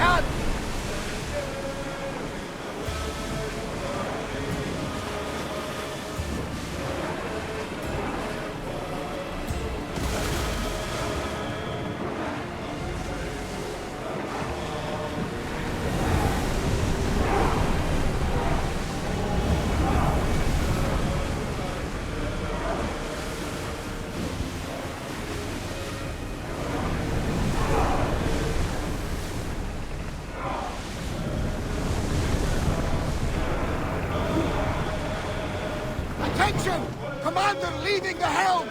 done! Attention! Commander leaving the helm!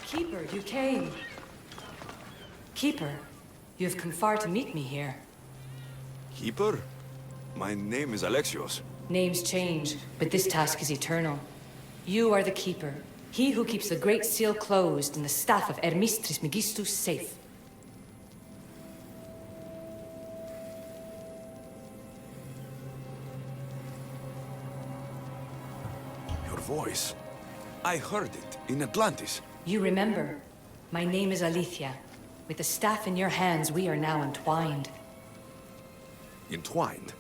Keeper, you came. Keeper, you have come far to meet me here. Keeper? My name is Alexios. Names change, but this task is eternal. You are the Keeper, he who keeps the Great Seal closed and the staff of Hermes Trismegistus safe. Your voice. I heard it in Atlantis. You remember. My name is Alethea. With the staff in your hands, we are now entwined. Entwined?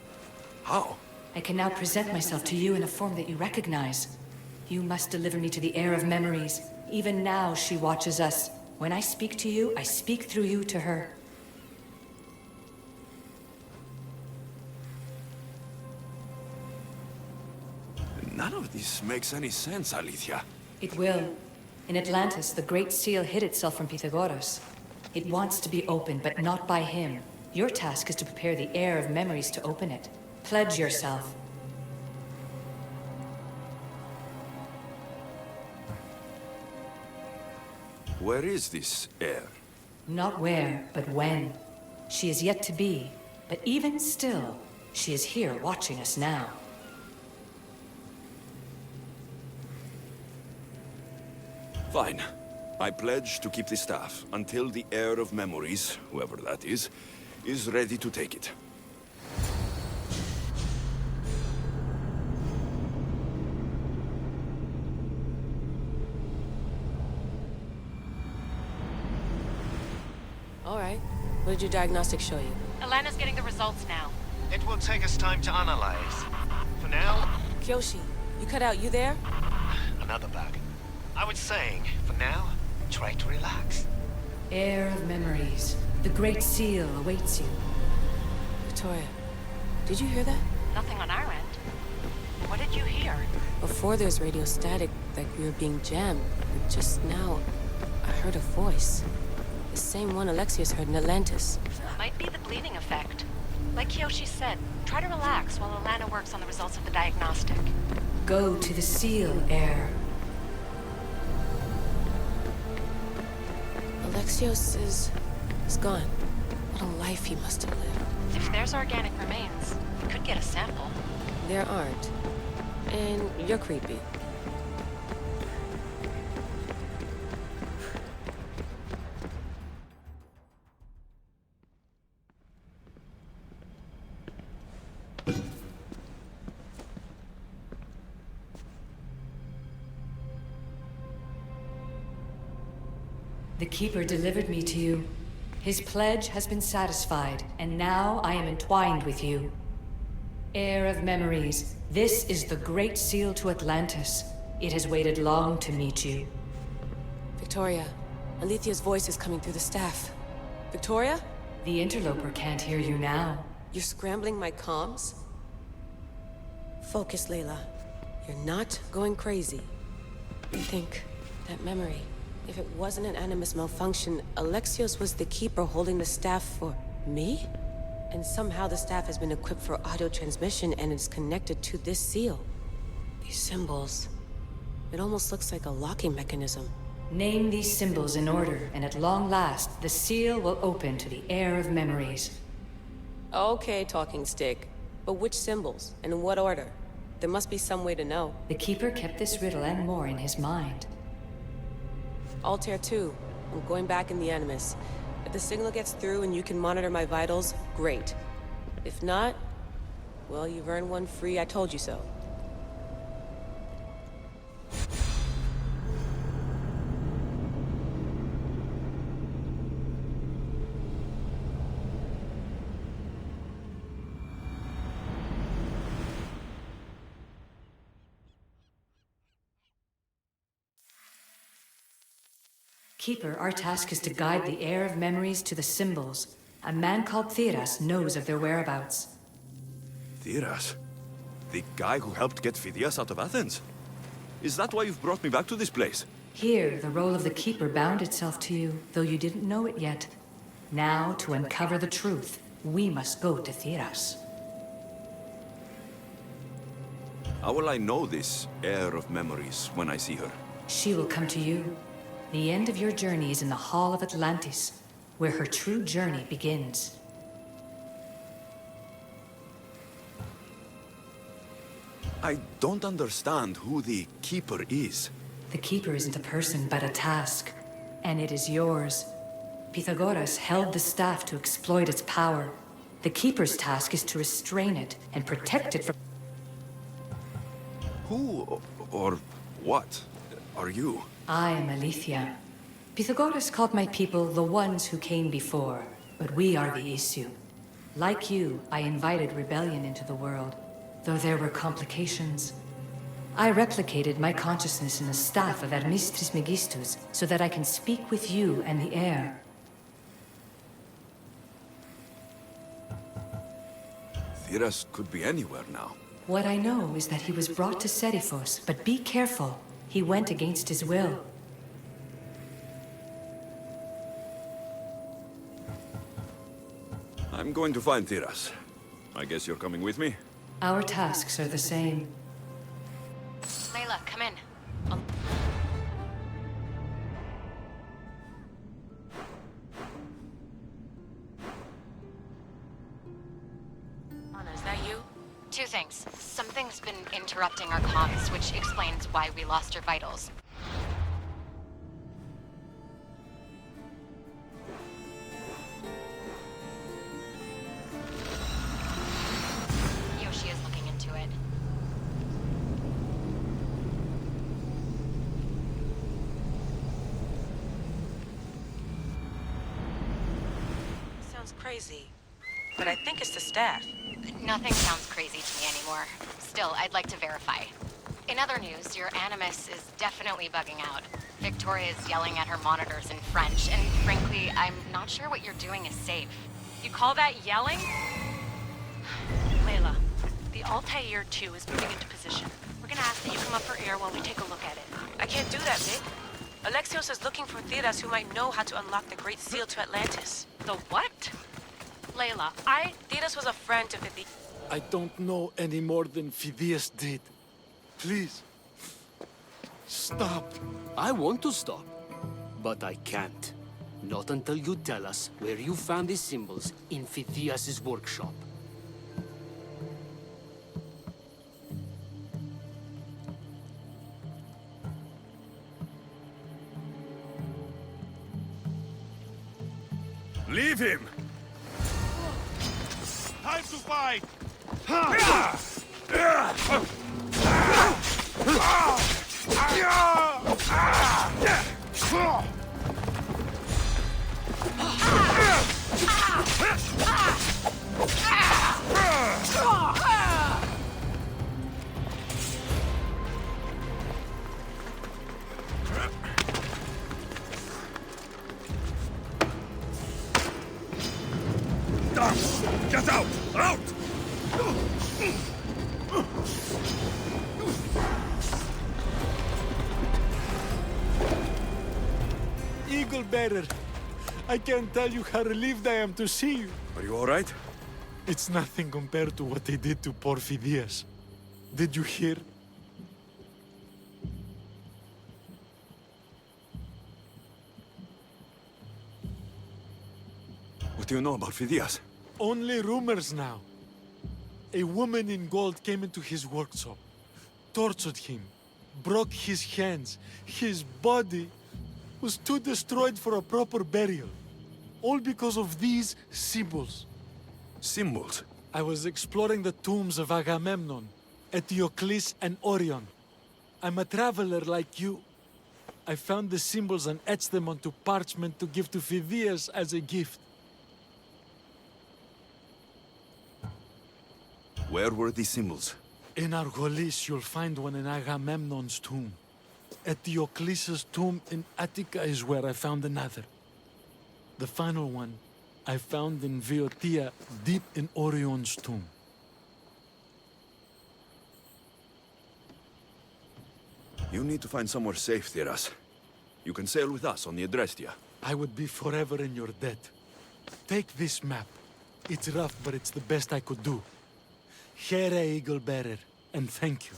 How? I can now present myself to you in a form that you recognize. You must deliver me to the heir of memories. Even now, she watches us. When I speak to you, I speak through you to her. None of this makes any sense, Alethea. It will. In Atlantis, the Great Seal hid itself from Pythagoras. It wants to be opened, but not by him. Your task is to prepare the heir of memories to open it. Pledge yourself. Where is this heir? Not where, but when. She is yet to be, but even still, she is here watching us now. Fine. I pledge to keep the staff until the heir of memories, whoever that is ready to take it. All right. What did your diagnostics show you? Alana's getting the results now. It will take us time to analyze. For now, Kyoshi, you cut out. You there? another bug. I was saying, for now, try to relax. Heir of memories. The Great Seal awaits you. Victoria, did you hear that? Nothing on our end. What did you hear? Before there's radio static, like we were being jammed. But just now, I heard a voice. The same one Alexios heard in Atlantis. Might be the bleeding effect. Like Kyoshi said, try to relax while Alana works on the results of the diagnostic. Go to the Seal, Heir. Alexios is gone. What a life he must have lived. If there's organic remains, we could get a sample. There aren't. And you're creepy. The Keeper delivered me to you. His pledge has been satisfied, and now I am entwined with you. Heir of memories, this is the Great Seal to Atlantis. It has waited long to meet you. Victoria, Alethea's voice is coming through the staff. Victoria? The interloper can't hear you now. You're scrambling my comms? Focus, Layla. You're not going crazy. You think that memory, if it wasn't an Animus malfunction, Alexios was the Keeper holding the staff for me? And somehow the staff has been equipped for audio transmission and it's connected to this seal. These symbols, it almost looks like a locking mechanism. Name these symbols in order, and at long last, the seal will open to the heir of memories. Okay, talking stick. But which symbols? And in what order? There must be some way to know. The Keeper kept this riddle and more in his mind. Altair 2. I'm going back in the Animus. If the signal gets through and you can monitor my vitals, great. If not, well, you've earned one free I told you so. Keeper, our task is to guide the heir of memories to the symbols. A man called Theras knows of their whereabouts. Theras? The guy who helped get Phidias out of Athens? Is that why you've brought me back to this place? Here, the role of the Keeper bound itself to you, though you didn't know it yet. Now, to uncover the truth, we must go to Theras. How will I know this heir of memories when I see her? She will come to you. The end of your journey is in the Hall of Atlantis, where her true journey begins. I don't understand who the Keeper is. The Keeper isn't a person, but a task. And it is yours. Pythagoras held the staff to exploit its power. The Keeper's task is to restrain it and protect it from... Who or what are you? I am Aletheia. Pythagoras called my people the ones who came before, but we are the issue. Like you, I invited rebellion into the world, though there were complications. I replicated my consciousness in the staff of Hermistris Megistus so that I can speak with you and the heir. Theras could be anywhere now. What I know is that he was brought to Seriphos, but be careful. He went against his will. I'm going to find Theras. I guess you're coming with me? Our tasks are the same. Layla, come in. Anna, is that you? Two things. Something's been interrupting our comms, which explains why we lost your vitals. Yoshi is looking into it. Sounds crazy. But I think it's the staff. Nothing sounds crazy to me anymore. Still, I'd like to verify. In other news, your Animus is definitely bugging out. Victoria is yelling at her monitors in French, and frankly, I'm not sure what you're doing is safe. You call that yelling? Layla, the Altair 2 is moving into position. We're gonna ask that you come up for air while we take a look at it. I can't do that, Vic. Alexios is looking for Theras who might know how to unlock the Great Seal to Atlantis. The what? Layla, Theras was a friend to Vivi. I don't know any more than Phidias did. Please. Stop. I want to stop, but I can't. Not until you tell us where you found these symbols in Phidias' workshop. Leave him! Time to fight! Get out! Out! Eagle Bearer, I can't tell you how relieved I am to see you. Are you all right? It's nothing compared to what they did to poor Phidias. Did you hear? What do you know about Phidias? Only rumors now. A woman in gold came into his workshop, tortured him, broke his hands. His body was too destroyed for a proper burial. All because of these symbols. Symbols? I was exploring the tombs of Agamemnon, Eteocles, and Orion. I'm a traveler like you. I found the symbols and etched them onto parchment to give to Phidias as a gift. Where were these symbols? In Argolis, you'll find one in Agamemnon's tomb. Eteocles' tomb in Attica is where I found another. The final one I found in Viotia, deep in Orion's tomb. You need to find somewhere safe, Tiras. You can sail with us on the Adrestia. I would be forever in your debt. Take this map. It's rough, but it's the best I could do. Here, Eagle Bearer, and thank you.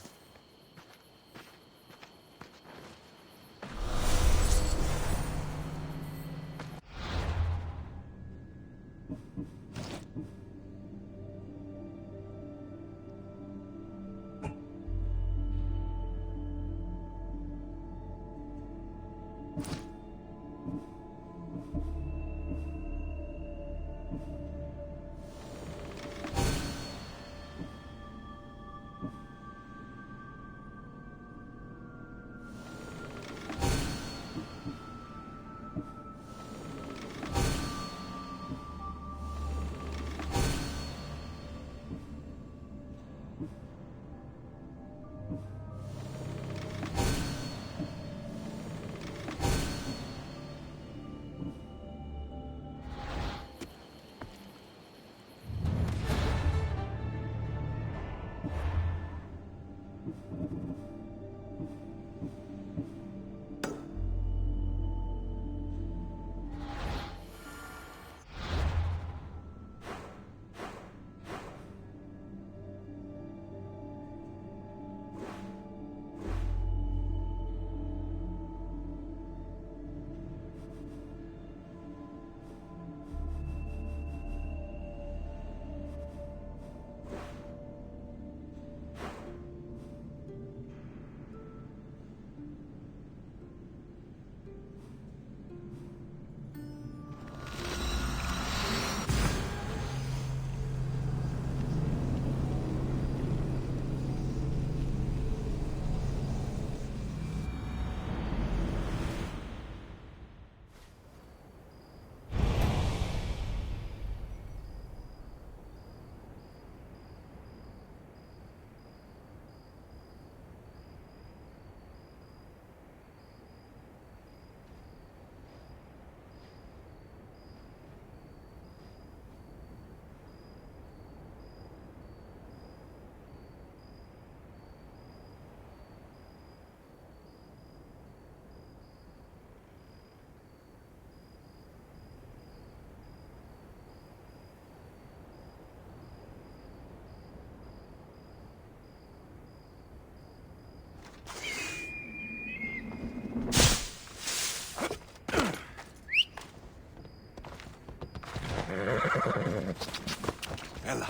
Ella.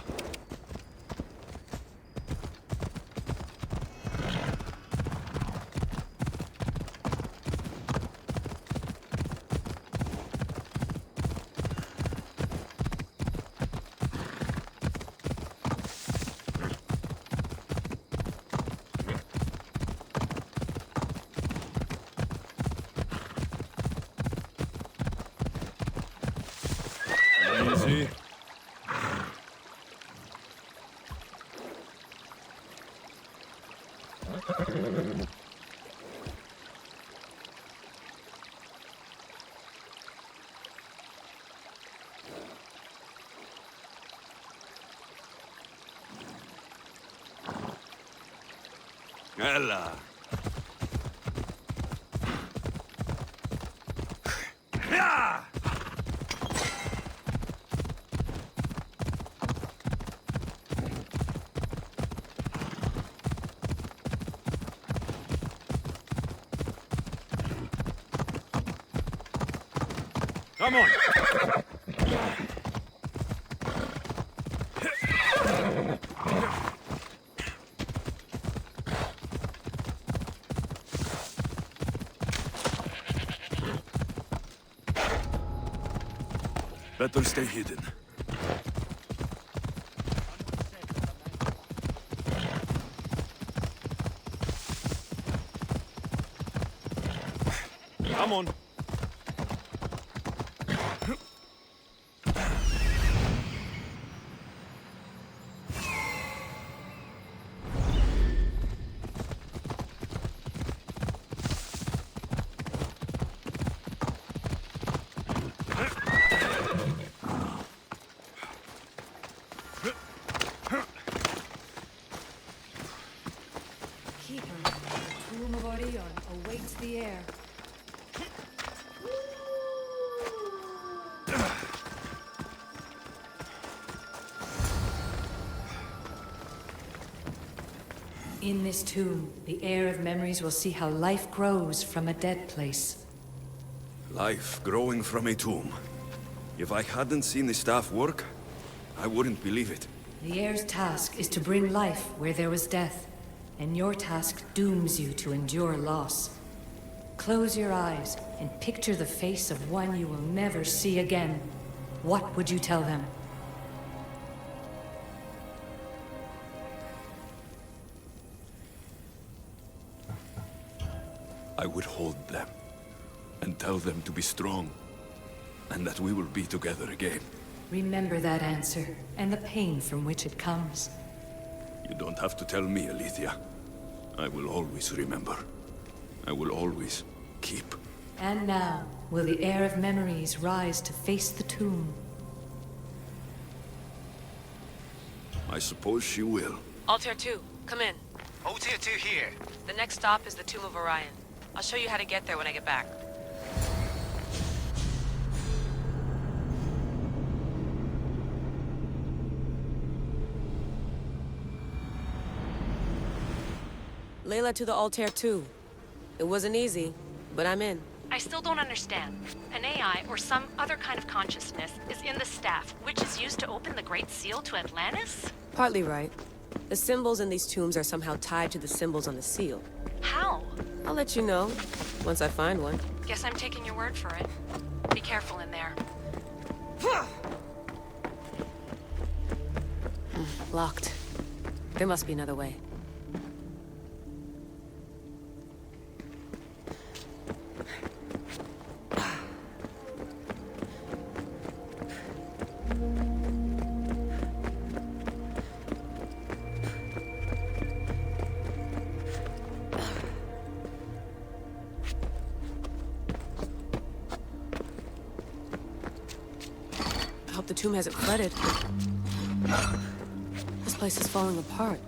Easy. Ella. Yeah! Come on! Better stay hidden. Come on. Keeper, the tomb of Orion awaits the heir. In this tomb, the heir of memories will see how life grows from a dead place. Life growing from a tomb. If I hadn't seen the staff work, I wouldn't believe it. The heir's task is to bring life where there was death, and your task dooms you to endure loss. Close your eyes and picture the face of one you will never see again. What would you tell them? I would hold them and tell them to be strong, and that we will be together again. Remember that answer, and the pain from which it comes. You don't have to tell me, Alethea. I will always remember. I will always keep. And now, will the heir of memories rise to face the tomb? I suppose she will. Altair 2, come in. Altair 2 here. The next stop is the Tomb of Orion. I'll show you how to get there when I get back. Layla to the Altair 2. It wasn't easy, but I'm in. I still don't understand. An AI or some other kind of consciousness is in the staff, which is used to open the Great Seal to Atlantis? Partly right. The symbols in these tombs are somehow tied to the symbols on the seal. How? I'll let you know, once I find one. Guess I'm taking your word for it. Be careful in there. Locked. There must be another way. I hope the tomb hasn't flooded. This place is falling apart.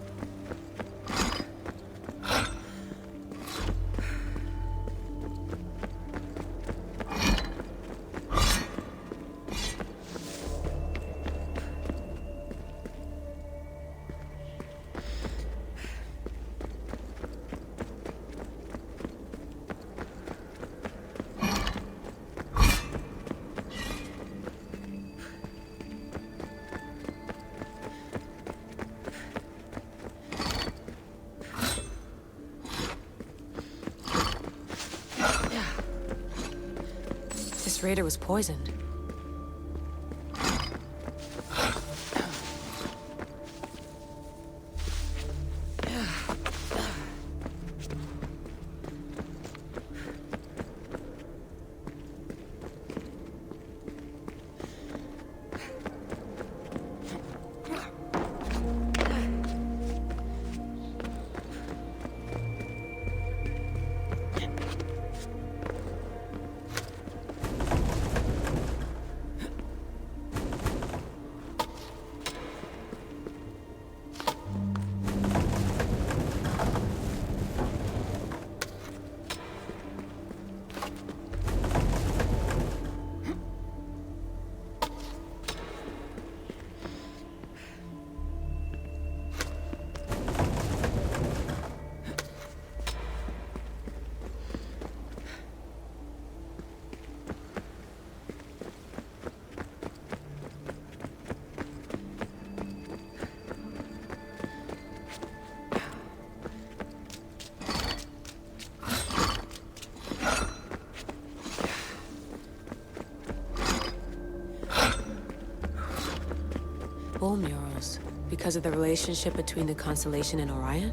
This raider was poisoned. bull murals because of the relationship between the constellation and Orion?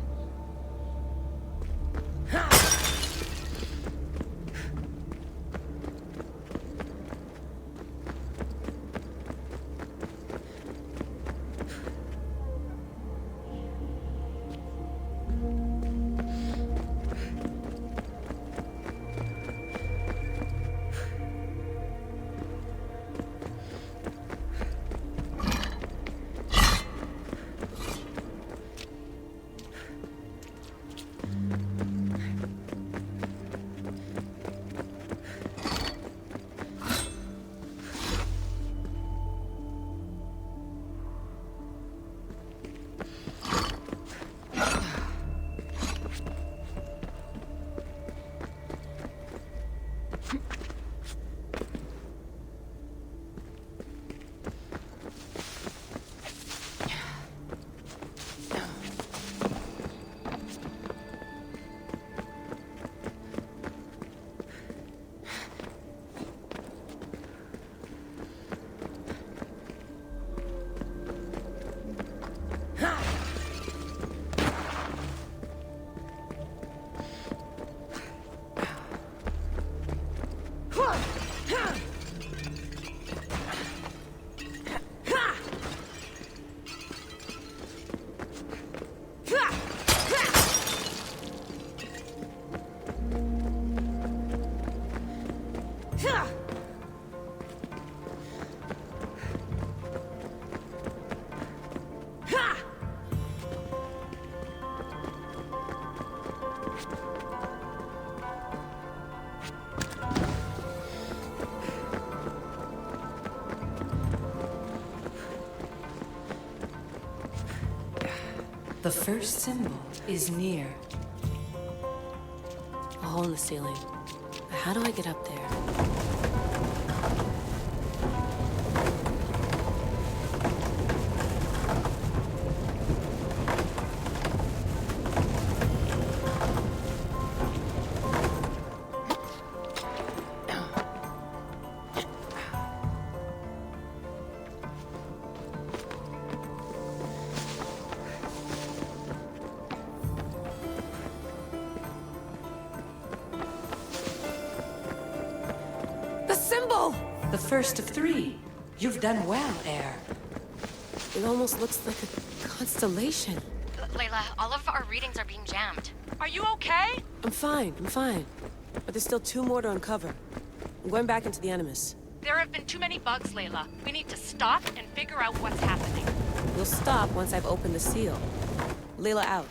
The first symbol is near. A hole in the ceiling. How do I get up there? The first of three. You've done well, Air. It almost looks like a constellation. Layla, all of our readings are being jammed. Are you okay? I'm fine. But there's still 2 more to uncover. I'm going back into the Animus. There have been too many bugs, Layla. We need to stop and figure out what's happening. We'll stop once I've opened the seal. Layla out.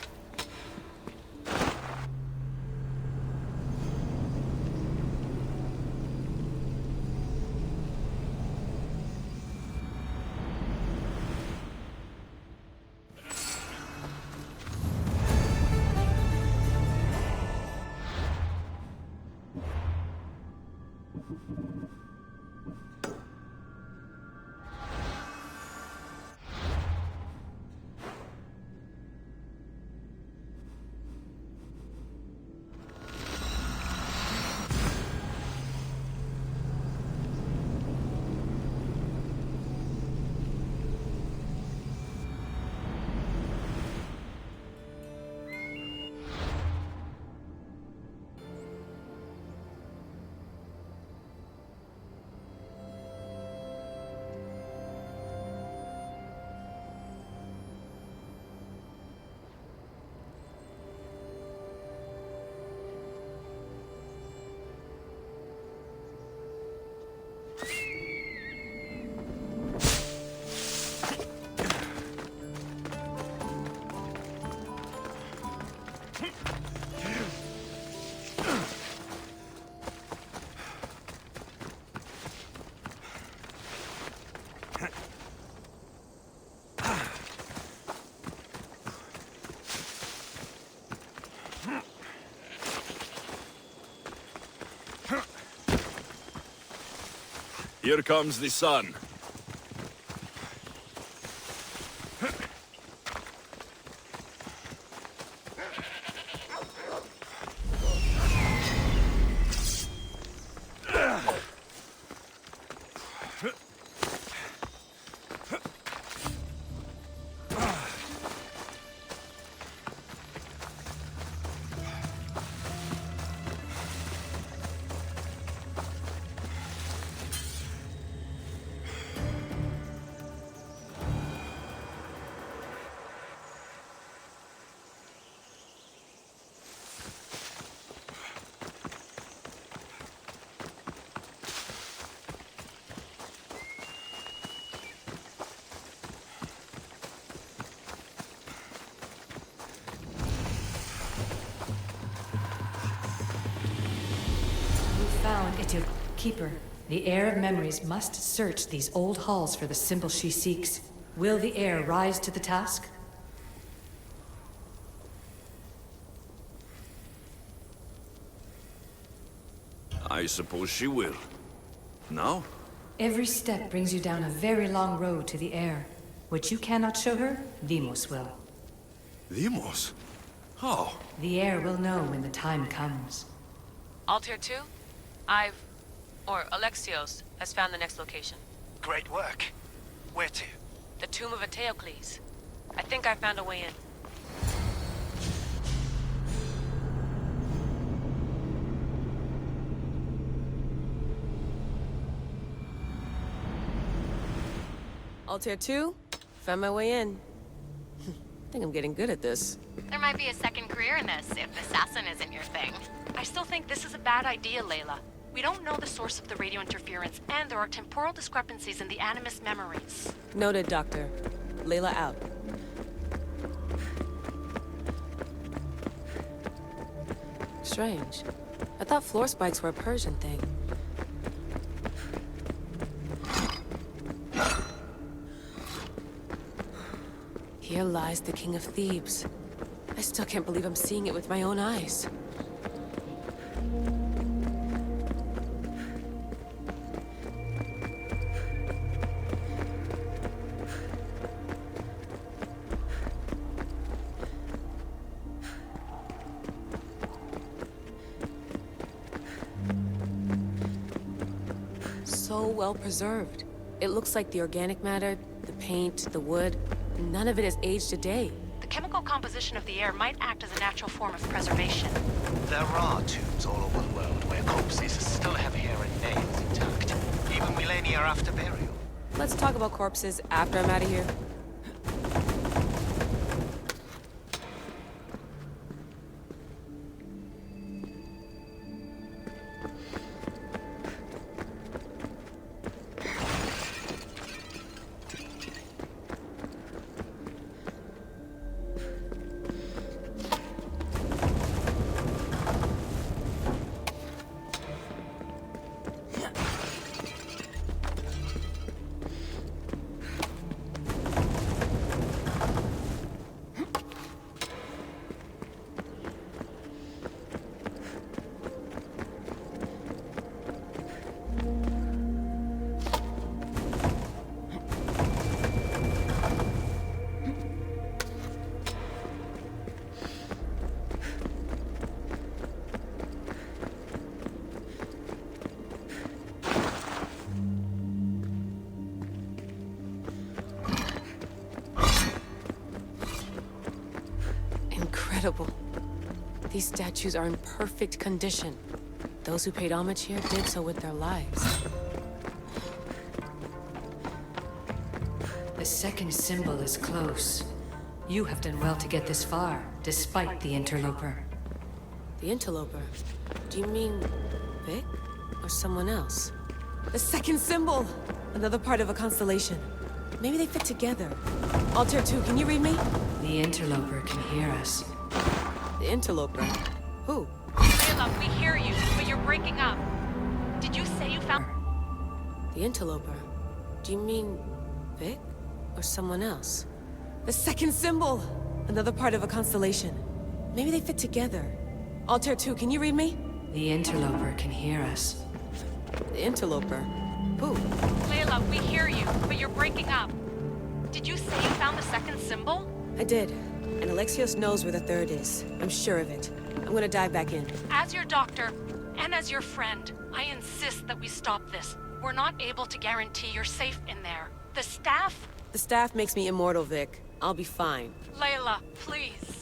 Here comes the sun. found it. Keeper, the heir of memories must search these old halls for the symbol she seeks. Will the heir rise to the task? I suppose she will. Now? Every step brings you down a very long road to the heir. What you cannot show her, Deimos will. Deimos? How? The heir will know when the time comes. Altair 2? Alexios has found the next location. Great work. Where to? The tomb of Eteocles. I think I found a way in. Altair 2, found my way in. I think I'm getting good at this. There might be a second career in this if assassin isn't your thing. I still think this is a bad idea, Layla. We don't know the source of the radio interference, and there are temporal discrepancies in the Animus memories. Noted, Doctor. Layla out. Strange. I thought floor spikes were a Persian thing. Here lies the King of Thebes. I still can't believe I'm seeing it with my own eyes. So well preserved. It looks like the organic matter, the paint, the wood, none of it has aged a day. The chemical composition of the air might act as a natural form of preservation. There are tombs all over the world where corpses still have hair and nails intact, even millennia after burial. Let's talk about corpses after I'm out of here. Incredible. These statues are in perfect condition. Those who paid homage here did so with their lives. The second symbol is close. You have done well to get this far, despite the interloper. The interloper? Do you mean Vic? Or someone else? The second symbol! Another part of a constellation. Maybe they fit together. Altair 2, can you read me? The interloper can hear us. The interloper? Who? Layla, we hear you, but you're breaking up. Did you say you found... The interloper? Do you mean Vic? Or someone else? The second symbol! Another part of a constellation. Maybe they fit together. Altair 2, can you read me? The interloper can hear us. The interloper? Who? Layla, we hear you, but you're breaking up. Did you say you found the second symbol? I did. And Alexios knows where the third is. I'm sure of it. I'm gonna dive back in. As your doctor, and as your friend, I insist that we stop this. We're not able to guarantee you're safe in there. The staff... The staff makes me immortal, Vic. I'll be fine. Layla, please.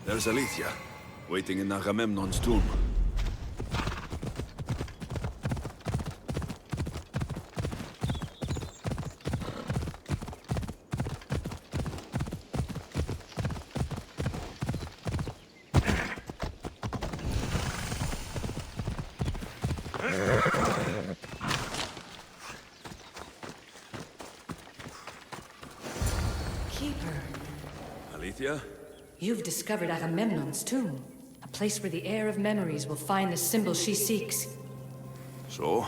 There's Aletheia, waiting in Agamemnon's tomb. Keeper, Aletheia? you've discovered Agamemnon's tomb, a place where the heir of memories will find the symbol she seeks. So?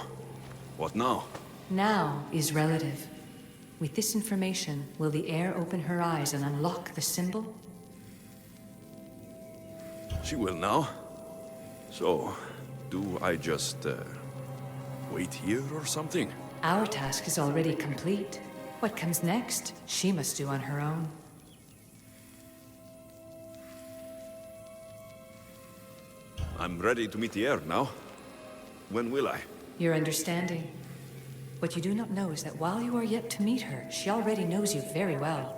What now? Now is relative. With this information, will the heir open her eyes and unlock the symbol? She will now. So, do I just, wait here or something? Our task is already complete. What comes next, she must do on her own. I'm ready to meet the heir now. When will I? Your understanding. What you do not know is that while you are yet to meet her, she already knows you very well.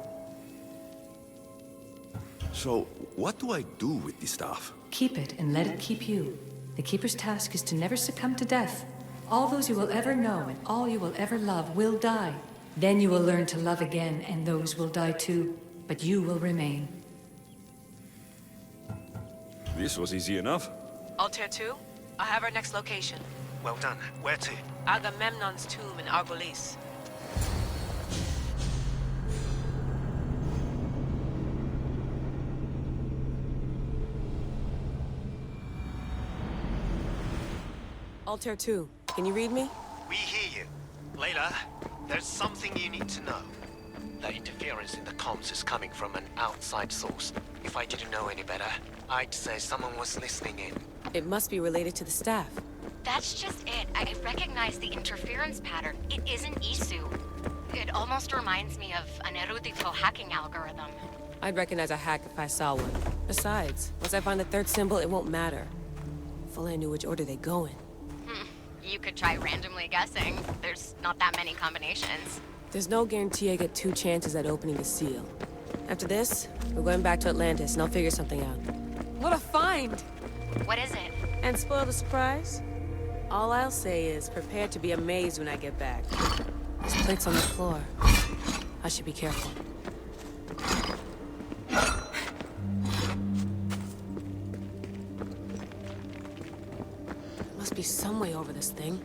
So, what do I do with the staff? Keep it and let it keep you. The Keeper's task is to never succumb to death. All those you will ever know and all you will ever love will die. Then you will learn to love again, and those will die too. But you will remain. This was easy enough. Altair 2, I have our next location. Well done. Where to? Agamemnon's tomb in Argolis. Altair 2, can you read me? We hear you. Layla, there's something you need to know. The interference in the comms is coming from an outside source. If I didn't know any better, I'd say someone was listening in. It must be related to the staff. That's just it. I recognize the interference pattern. It isn't Isu. It almost reminds me of an erudito hacking algorithm. I'd recognize a hack if I saw one. Besides, once I find the third symbol, it won't matter. If only I knew which order they go in. You could try randomly guessing. There's not that many combinations. There's no guarantee I get 2 chances at opening the seal. After this, we're going back to Atlantis, and I'll figure something out. What a find! What is it? And spoil the surprise? All I'll say is, prepare to be amazed when I get back. There's plates on the floor. I should be careful. There must be some way over this thing.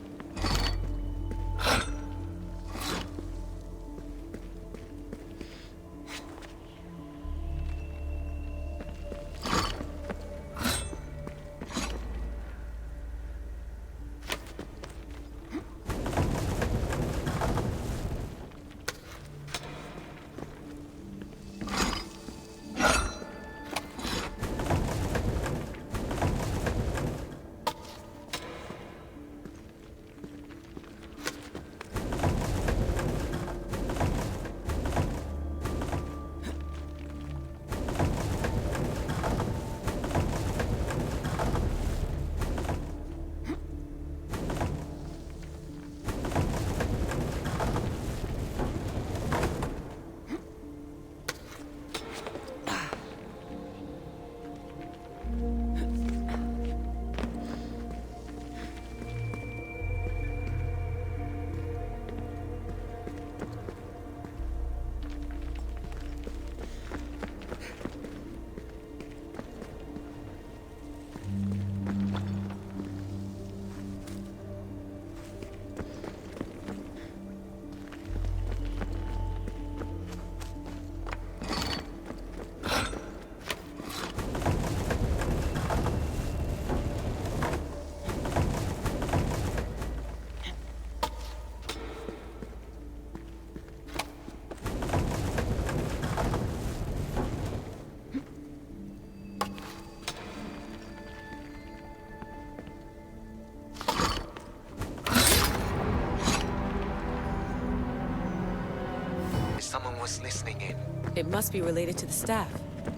Someone was listening in. It must be related to the staff.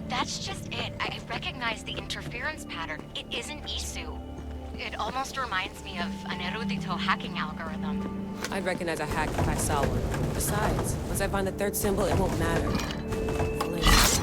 That's just it. I recognize the interference pattern. It isn't Isu. It almost reminds me of an erudito hacking algorithm. I'd recognize a hack if I saw one. Besides, once I find the third symbol, it won't matter. Flames.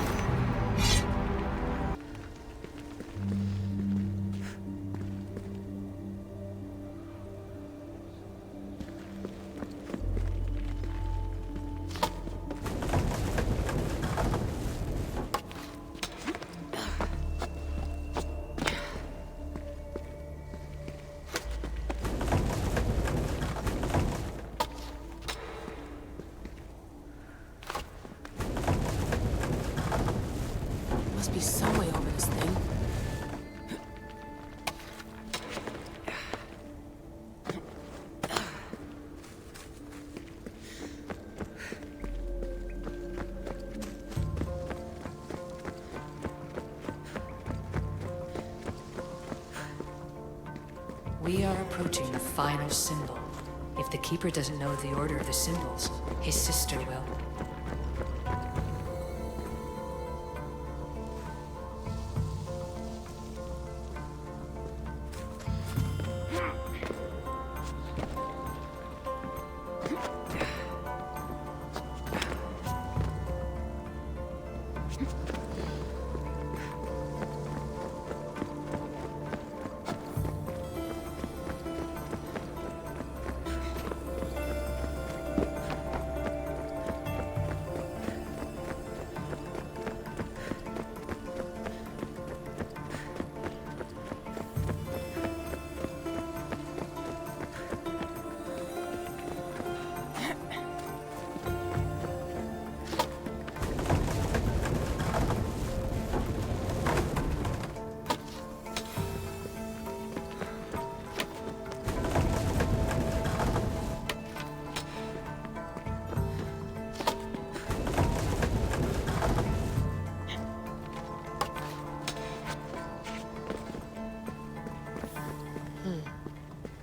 Must be some way over this thing. We are approaching the final symbol. If the Keeper doesn't know the order of the symbols, his sister will.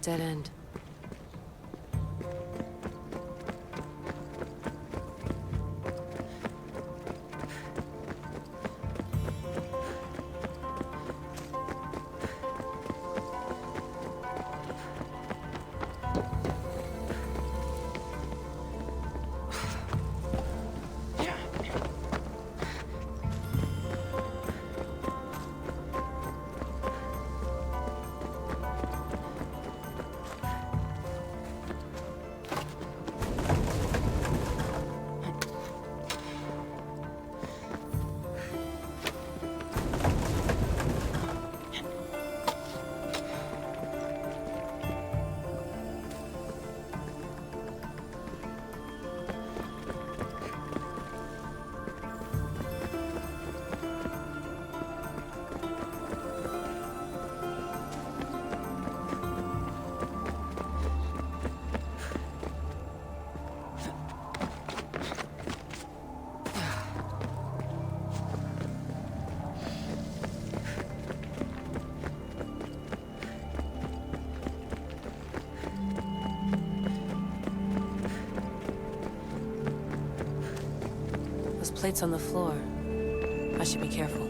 Dead end. Plates on the floor. I should be careful.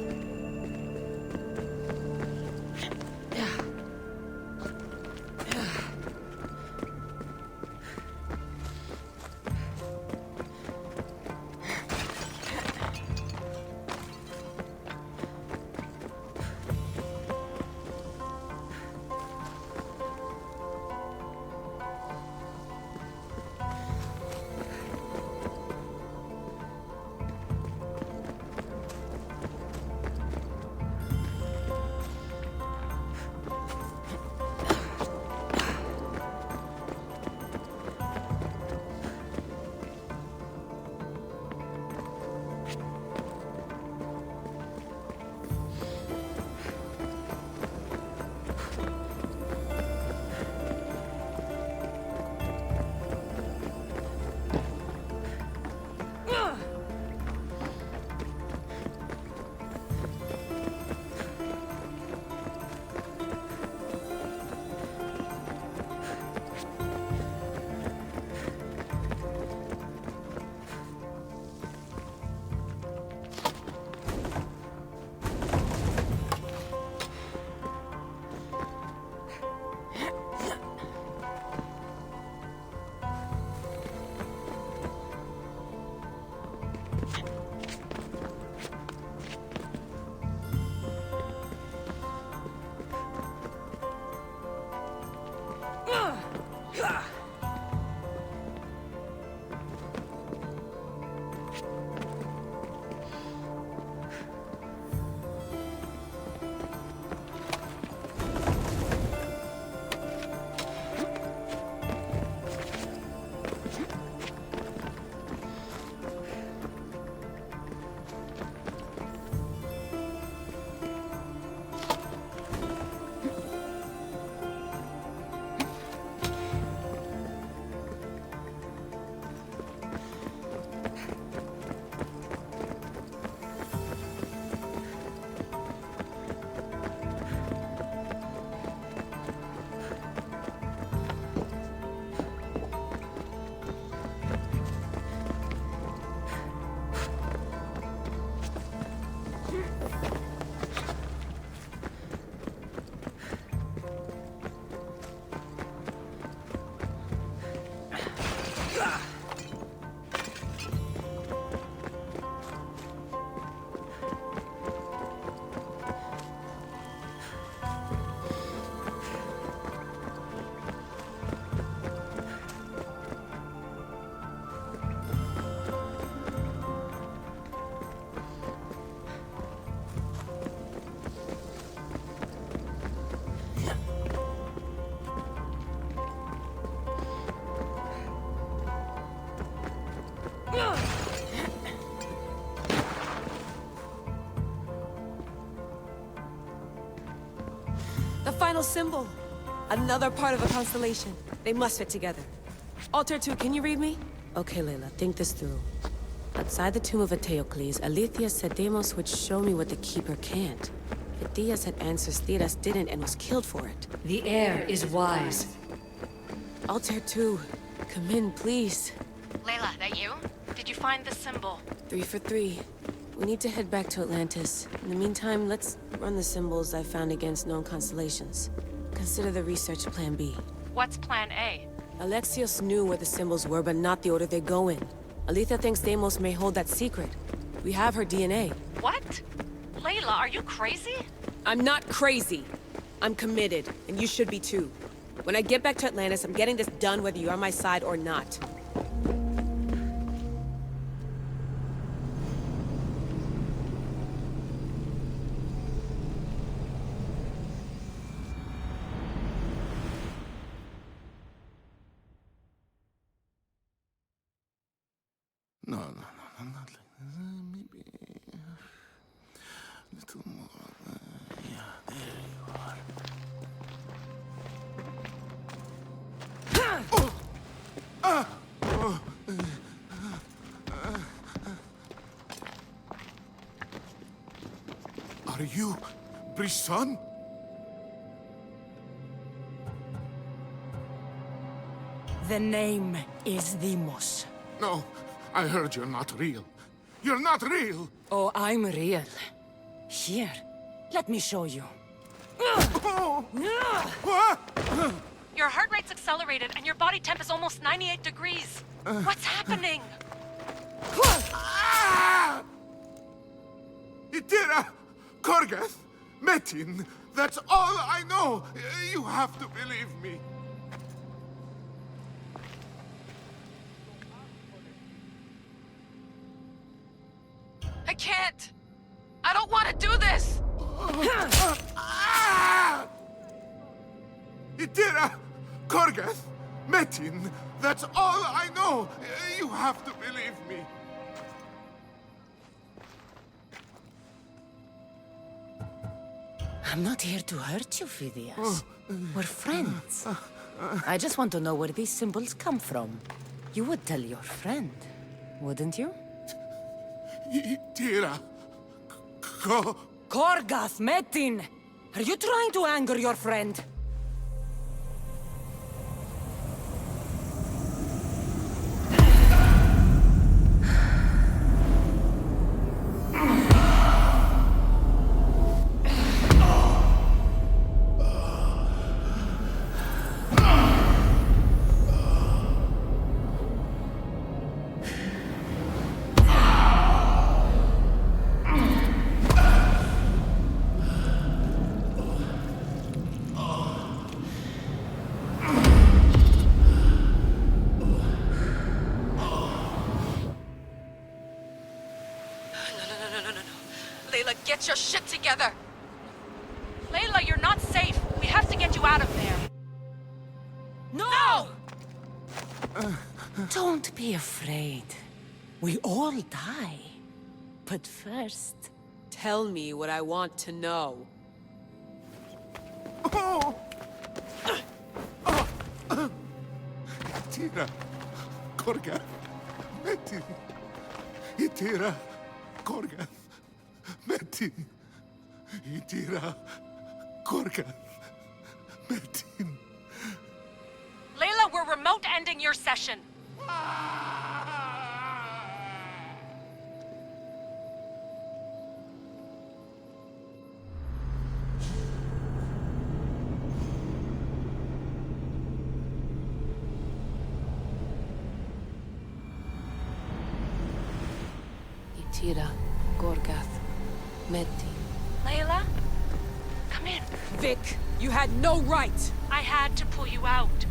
The final symbol! Another part of a constellation. They must fit together. Altair 2, can you read me? Okay, Layla, think this through. Outside the tomb of Eteocles, Alethea said Deimos would show me what the Keeper can't. Phidias had answers Theras didn't and was killed for it. The air is wise. Altair 2, come in, please. Layla, that you? Did you find the symbol? 3 for 3. We need to head back to Atlantis. In the meantime, let's run the symbols I found against known constellations. Consider the research plan B. What's plan A? Alexios knew where the symbols were, but not the order they go in. Aletha thinks Deimos may hold that secret. We have her DNA. What? Layla, are you crazy? I'm not crazy. I'm committed, and you should be too. When I get back to Atlantis, I'm getting this done whether you're on my side or not. No, not like this. Maybe a little more. Yeah, there you are. Are you Brisson? The name is Deimos. No, I heard you're not real. You're not real! Oh, I'm real. Here, let me show you. Oh. What? Your heart rate's accelerated and your body temp is almost 98 degrees. What's happening? Itira! Korgath! Metin! That's all I know! You have to believe me. I can't! I don't want to do this! Itira! Korgath! Metin! That's all I know! You have to believe me. I'm not here to hurt you, Phidias. We're friends. I just want to know where these symbols come from. You would tell your friend, wouldn't you? Itira! Korgath, Metin! Are you trying to anger your friend? Get your shit together! Layla, you're not safe. We have to get you out of there. No! Don't be afraid. We all die. But first... Tell me what I want to know. Itira, Korgath, Metin. Itira, Korgath, Metin. Itira, Korgath, Metin. Layla, we're remote ending your session. Itira, Korgath, Metin. Layla? Come in. Vic, you had no right! I had to pull you out.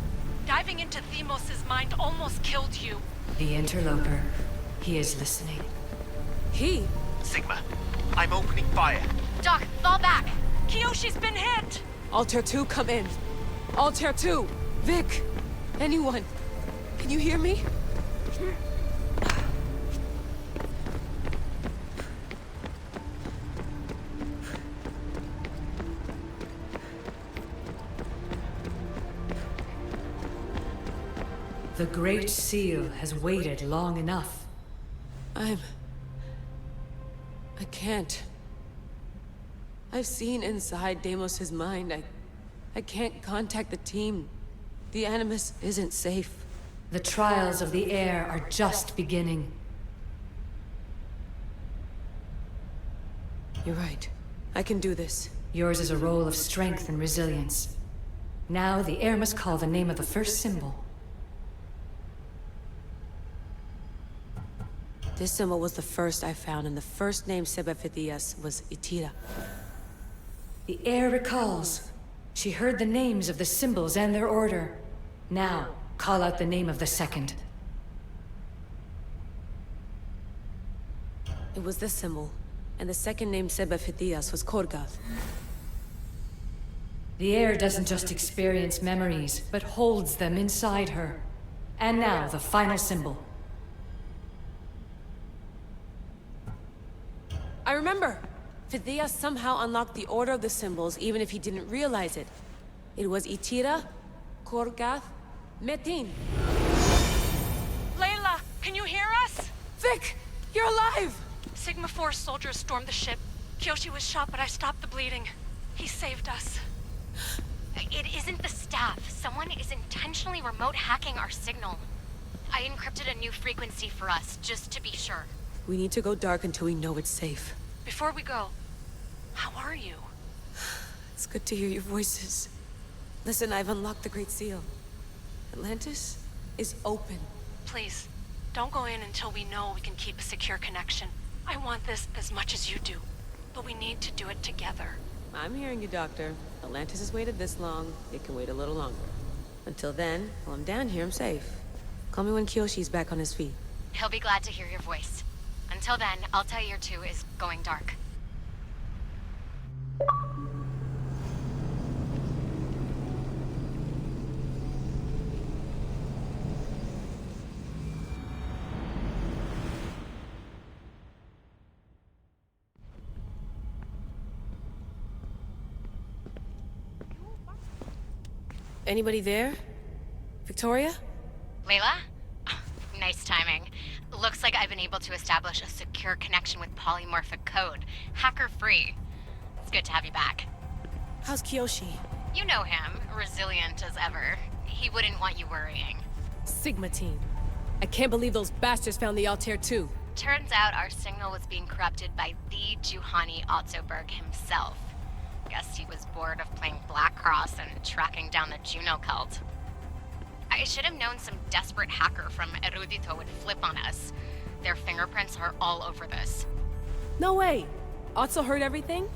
Diving into Themos' mind almost killed you. The interloper. He is listening. He? Sigma, I'm opening fire. Doc, fall back. Kiyoshi's been hit! Altair 2, come in. Altair 2! Vic! Anyone? Can you hear me? The Great Seal has waited long enough. I can't. I've seen inside Deimos' mind. I can't contact the team. The Animus isn't safe. The trials of the air are just beginning. You're right. I can do this. Yours is a role of strength and resilience. Now the air must call the name of the first symbol. This symbol was the first I found, and the first name Sebefithias was Itira. The air recalls. She heard the names of the symbols and their order. Now, call out the name of the second. It was this symbol, and the second name Sebefithias was Korgath. The air doesn't just experience memories, but holds them inside her. And now, the final symbol. I remember! Fithias somehow unlocked the order of the symbols, even if he didn't realize it. It was Itira, Korgath, Metin. Layla, can you hear us? Vic! You're alive! Sigma 4 soldiers stormed the ship. Kiyoshi was shot, but I stopped the bleeding. He saved us. It isn't the staff. Someone is intentionally remote hacking our signal. I encrypted a new frequency for us, just to be sure. We need to go dark until we know it's safe. Before we go, how are you? It's good to hear your voices. Listen, I've unlocked the Great Seal. Atlantis is open. Please, don't go in until we know we can keep a secure connection. I want this as much as you do, but we need to do it together. I'm hearing you, Doctor. Atlantis has waited this long. It can wait a little longer. Until then, while I'm down here, I'm safe. Call me when Kiyoshi's back on his feet. He'll be glad to hear your voice. Until then, Altair 2 is going dark. Anybody there? Victoria? Layla? Nice timing. Looks like I've been able to establish a secure connection with polymorphic code. Hacker-free. It's good to have you back. How's Kiyoshi? You know him. Resilient as ever. He wouldn't want you worrying. Sigma team. I can't believe those bastards found the Altair 2. Turns out our signal was being corrupted by the Juhani Ottoberg himself. Guess he was bored of playing Black Cross and tracking down the Juno cult. I should have known some desperate hacker from Erudito would flip on us. Their fingerprints are all over this. No way! Otso heard everything?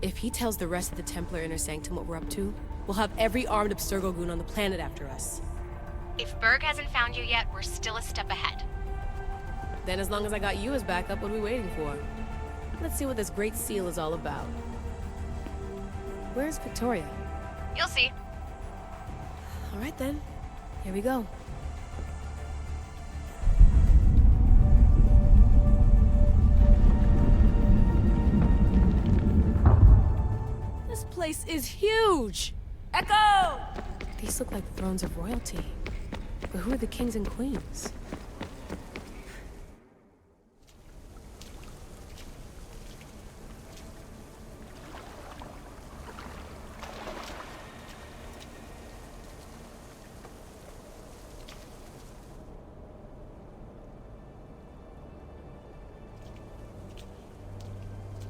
If he tells the rest of the Templar Inner Sanctum what we're up to, we'll have every armed Abstergo goon on the planet after us. If Berg hasn't found you yet, we're still a step ahead. Then as long as I got you as backup, what are we waiting for? Let's see what this Great Seal is all about. Where's Victoria? You'll see. All right then, here we go. This place is huge! Echo! These look like thrones of royalty. But who are the kings and queens?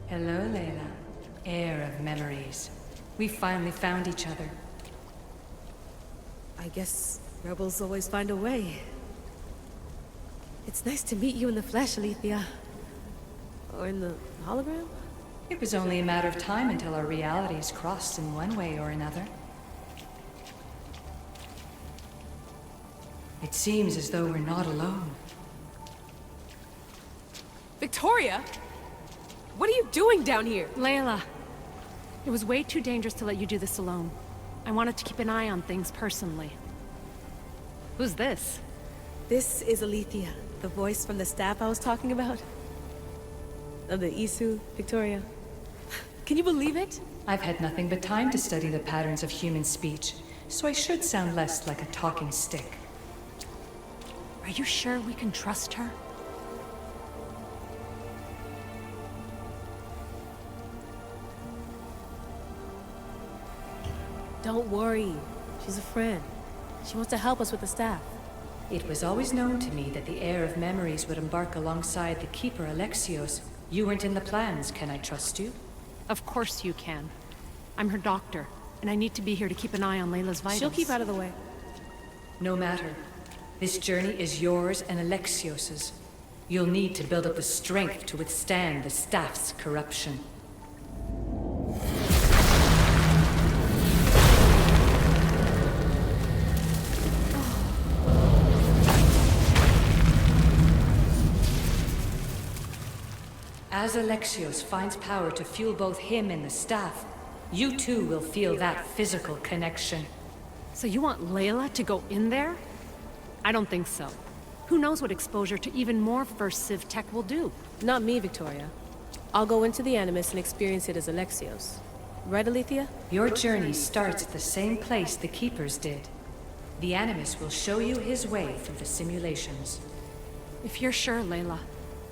Hello, Layla. Heir of memories. We finally found each other. I guess rebels always find a way. It's nice to meet you in the flesh, Alethea. Or in the hologram? It was only a matter of time until our realities crossed in one way or another. It seems as though we're not alone. Victoria? What are you doing down here? Layla, it was way too dangerous to let you do this alone. I wanted to keep an eye on things personally. Who's this? This is Alethea, the voice from the staff I was talking about. Of the Isu, Victoria. Can you believe it? I've had nothing but time to study the patterns of human speech, so I should sound less like a talking stick. Are you sure we can trust her? Don't worry. She's a friend. She wants to help us with the staff. It was always known to me that the heir of memories would embark alongside the Keeper Alexios. You weren't in the plans. Can I trust you? Of course you can. I'm her doctor, and I need to be here to keep an eye on Layla's vitals. She'll keep out of the way. No matter. This journey is yours and Alexios's. You'll need to build up the strength to withstand the staff's corruption. As Alexios finds power to fuel both him and the staff, you too will feel that physical connection. So you want Layla to go in there? I don't think so. Who knows what exposure to even more first Civ tech will do? Not me, Victoria. I'll go into the Animus and experience it as Alexios. Right, Alethea? Your journey starts at the same place the Keepers did. The Animus will show you his way through the simulations. If you're sure, Layla,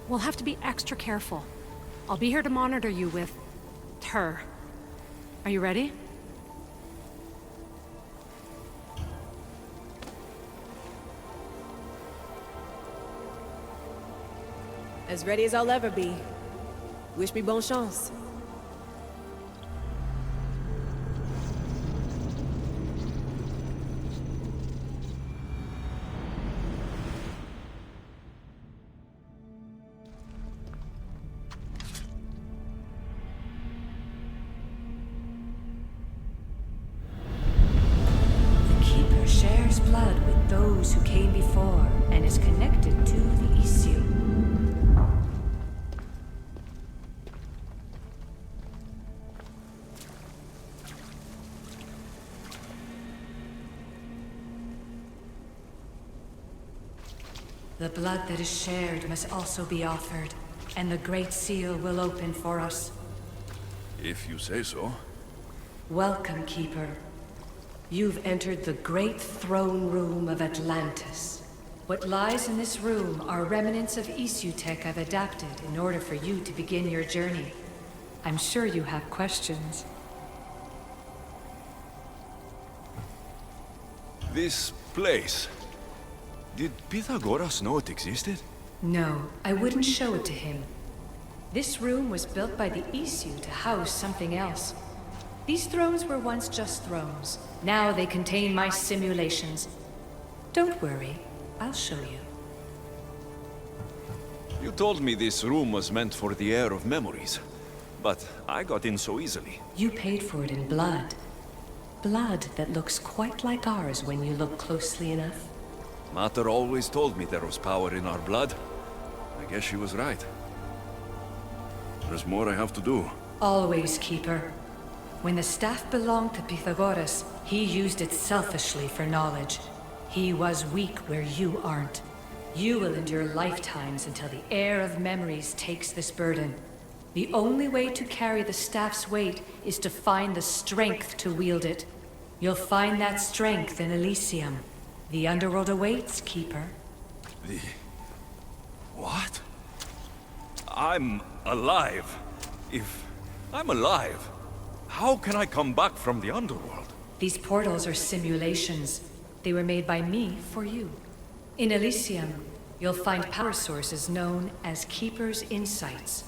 we'll have to be extra careful. I'll be here to monitor you with... her. Are you ready? As ready as I'll ever be. Wish me bonne chance. The Keeper shares blood with those who came before and is connected to the elysium. The blood that is shared must also be offered, and the Great Seal will open for us. If you say so. Welcome, Keeper. You've entered the great throne room of Atlantis. What lies in this room are remnants of Isu tech I've adapted in order for you to begin your journey. I'm sure you have questions. This place. Did Pythagoras know it existed? No, I wouldn't show it to him. This room was built by the Isu to house something else. These thrones were once just thrones. Now they contain my simulations. Don't worry, I'll show you. You told me this room was meant for the heir of memories, but I got in so easily. You paid for it in blood. Blood that looks quite like ours when you look closely enough. Mater always told me there was power in our blood. I guess she was right. There's more I have to do. Always, Keeper. When the staff belonged to Pythagoras, he used it selfishly for knowledge. He was weak where you aren't. You will endure lifetimes until the heir of memories takes this burden. The only way to carry the staff's weight is to find the strength to wield it. You'll find that strength in Elysium. The underworld awaits, Keeper. What? I'm alive. If I'm alive, how can I come back from the underworld? These portals are simulations. They were made by me for you. In Elysium, you'll find power sources known as Keeper's Insights.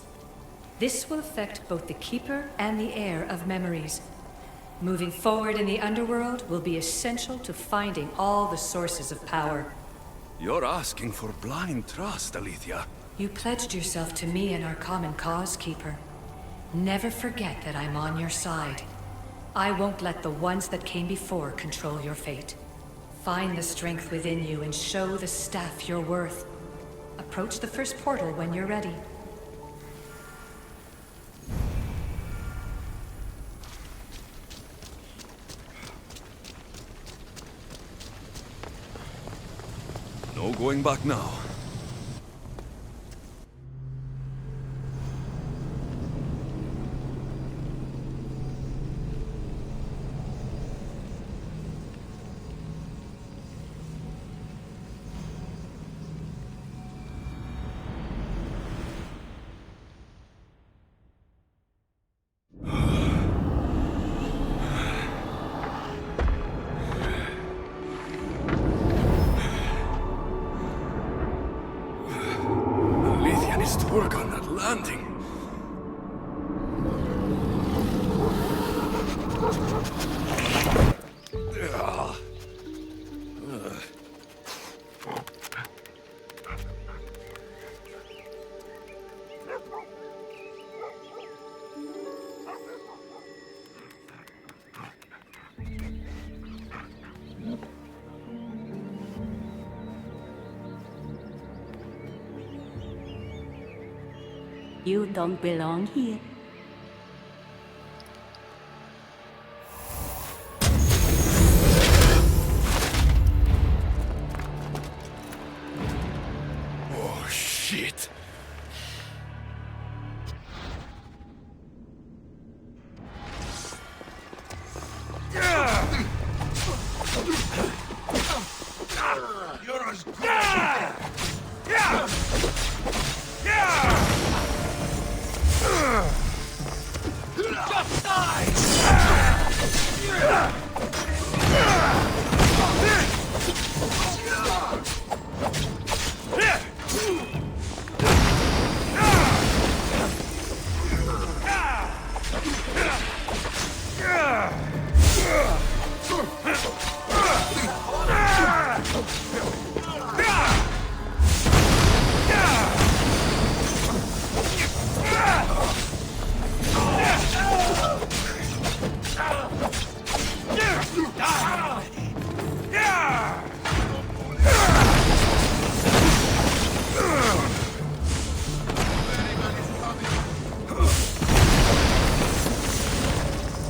This will affect both the Keeper and the heir of memories. Moving forward in the underworld will be essential to finding all the sources of power. You're asking for blind trust, Alethea. You pledged yourself to me and our common cause, Keeper. Never forget that I'm on your side. I won't let the ones that came before control your fate. Find the strength within you and show the staff your worth. Approach the first portal when you're ready. No going back now. To work on that landing. You don't belong here. Oh, shit. You're as good Just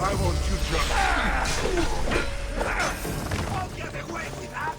I want you just... I'll get away with that!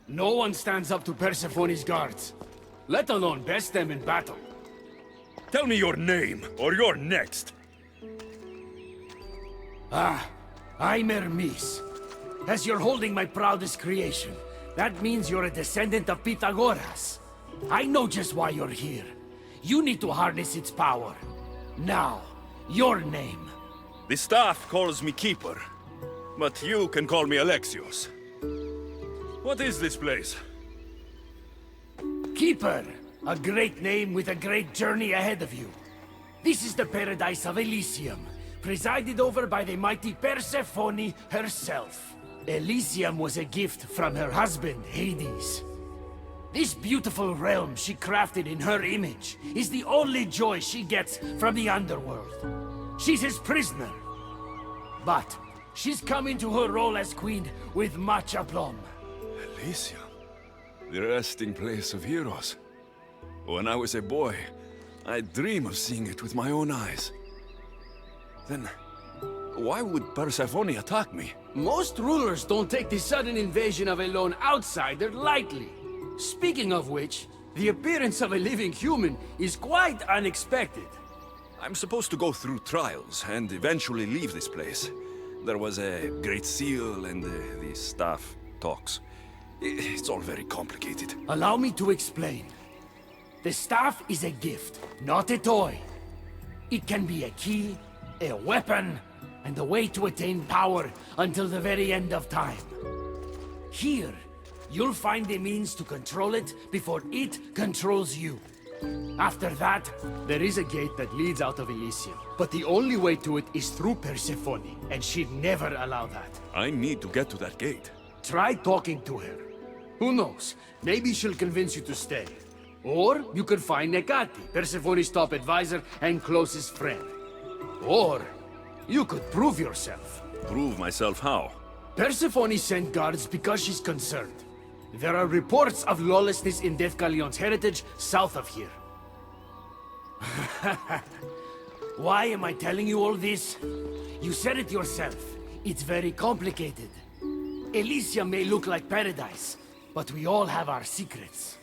No one stands up to Persephone's guards, let alone best them in battle. Tell me your name, or you're next. I'm Hermes. As you're holding my proudest creation, that means you're a descendant of Pythagoras. I know just why you're here. You need to harness its power. Now, your name. The staff calls me Keeper, but you can call me Alexios. What is this place? Keeper, a great name with a great journey ahead of you. This is the paradise of Elysium, presided over by the mighty Persephone herself. Elysium was a gift from her husband, Hades. This beautiful realm she crafted in her image is the only joy she gets from the underworld. She's his prisoner. But she's come into her role as queen with much aplomb. Elysium? The resting place of heroes. When I was a boy, I'd dream of seeing it with my own eyes. Then, why would Persephone attack me? Most rulers don't take the sudden invasion of a lone outsider lightly. Speaking of which, the appearance of a living human is quite unexpected. I'm supposed to go through trials and eventually leave this place. There was a great seal and the staff talks. It's all very complicated. Allow me to explain. The staff is a gift, not a toy. It can be a key, a weapon, and a way to attain power until the very end of time. Here, you'll find the means to control it before it controls you. After that, there is a gate that leads out of Elysium. But the only way to it is through Persephone, and she'd never allow that. I need to get to that gate. Try talking to her. Who knows? Maybe she'll convince you to stay. Or you could find Nekati, Persephone's top advisor and closest friend. Or you could prove yourself. Prove myself how? Persephone sent guards because she's concerned. There are reports of lawlessness in Defcalion's heritage south of here. Why am I telling you all this? You said it yourself. It's very complicated. Elysium may look like paradise, but we all have our secrets.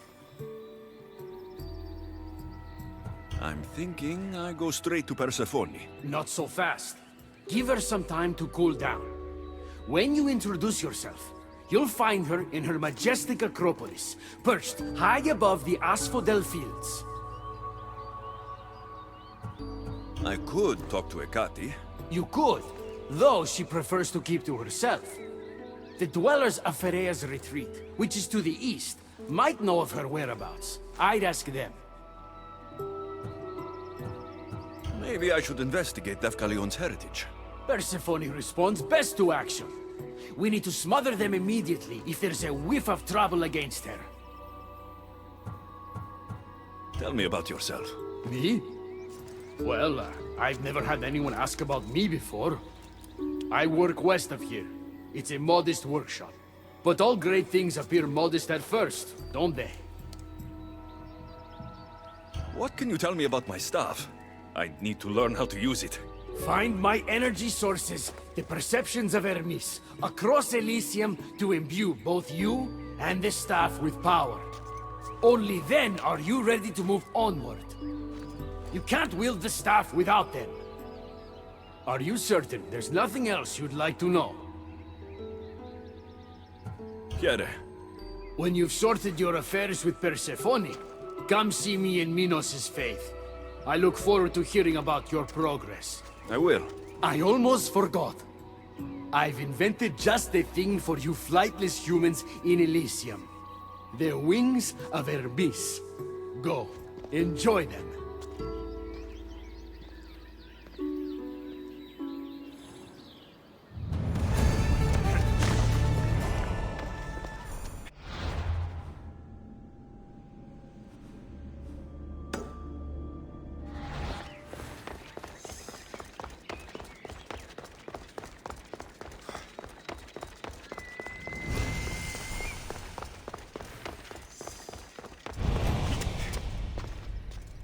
I'm thinking I go straight to Persephone. Not so fast. Give her some time to cool down. When you introduce yourself, you'll find her in her majestic acropolis, perched high above the asphodel fields. I could talk to Ekati. You could, though she prefers to keep to herself. The dwellers of Pherea's retreat, which is to the east, might know of her whereabouts. I'd ask them. Maybe I should investigate Defcalion's heritage. Persephone responds best to action. We need to smother them immediately if there's a whiff of trouble against her. Tell me about yourself. Me? Well, I've never had anyone ask about me before. I work west of here. It's a modest workshop. But all great things appear modest at first, don't they? What can you tell me about my staff? I need to learn how to use it. Find my energy sources, the perceptions of Hermes, across Elysium to imbue both you and the staff with power. Only then are you ready to move onward. You can't wield the staff without them. Are you certain there's nothing else you'd like to know? Chiere. When you've sorted your affairs with Persephone, come see me in Minos' faith. I look forward to hearing about your progress. I will. I almost forgot. I've invented just the thing for you flightless humans in Elysium. The wings of Hermes. Go, enjoy them.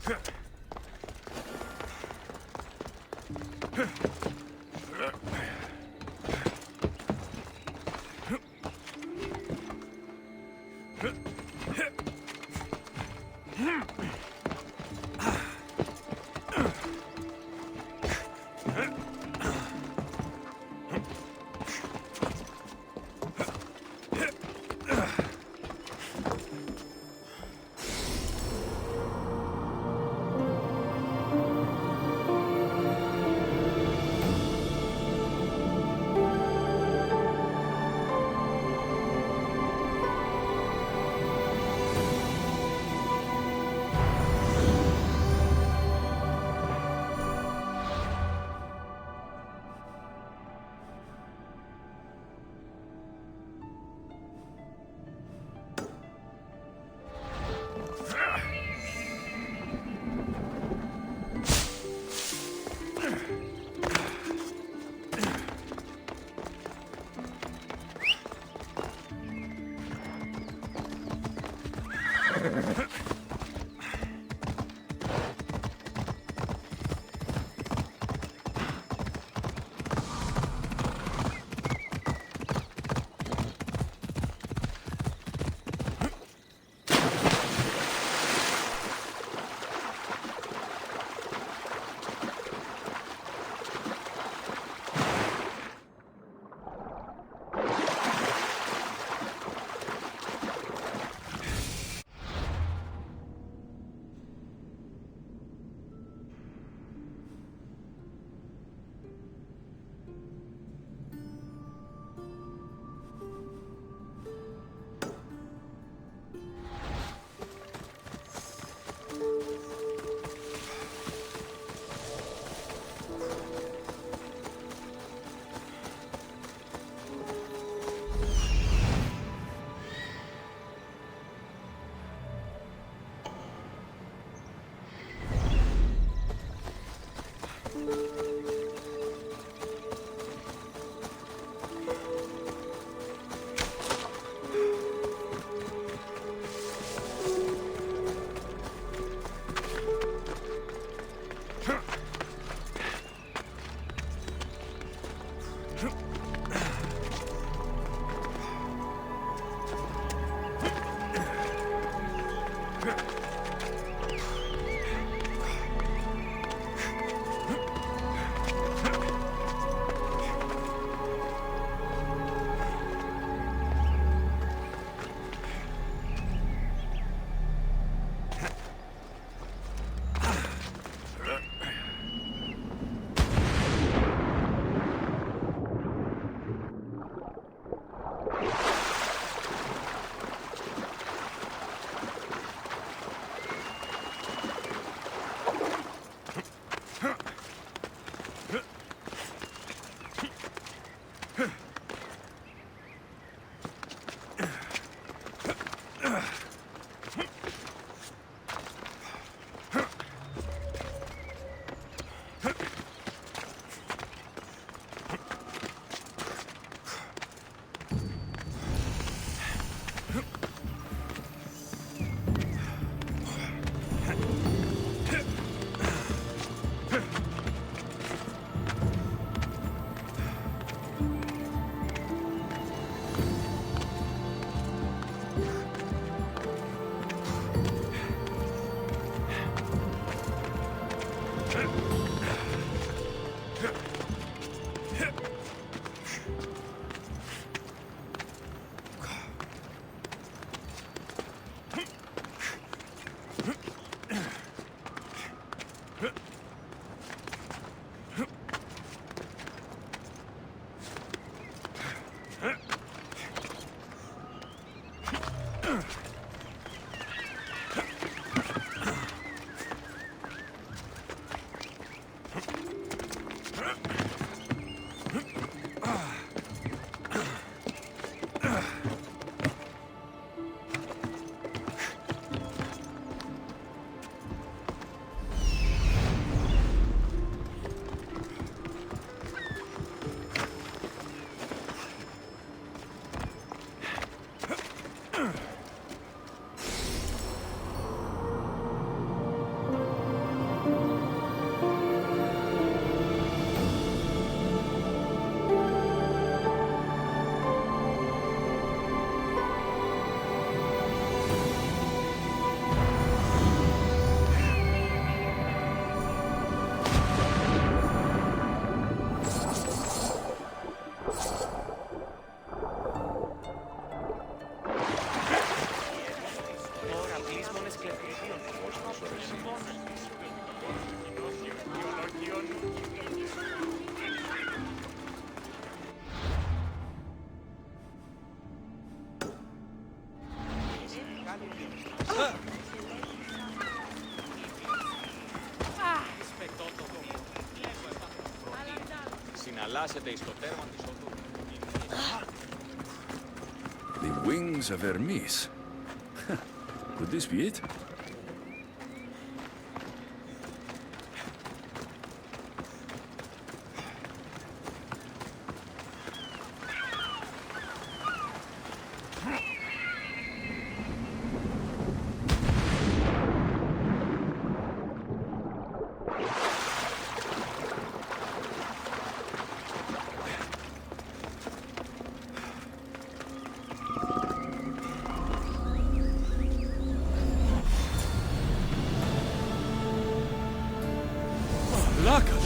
Huh. The wings of Hermes. Could this be it?